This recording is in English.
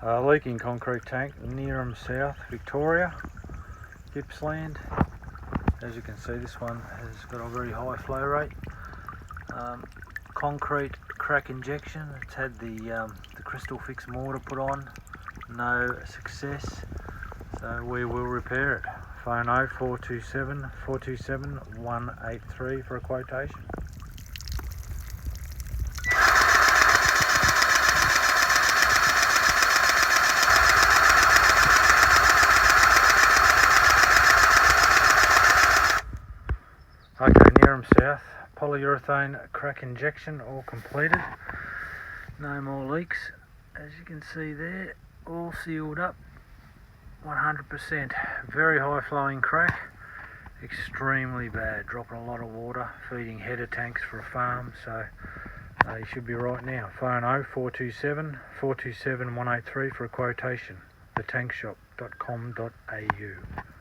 Leaking concrete tank, Nearham South, Victoria, Gippsland. As you can see, this one has got a very high flow rate. Concrete crack injection. It's had the crystal fix mortar put on. No success, so we will repair it. Phone 0427 427 183 for a quotation. Okay, Nearham South, polyurethane crack injection all completed. No more leaks. As you can see there, all sealed up 100%. Very high flowing crack, extremely bad, dropping a lot of water, feeding header tanks for a farm, so you should be right now. Phone 0427 427 183 for a quotation. thetankshop.com.au.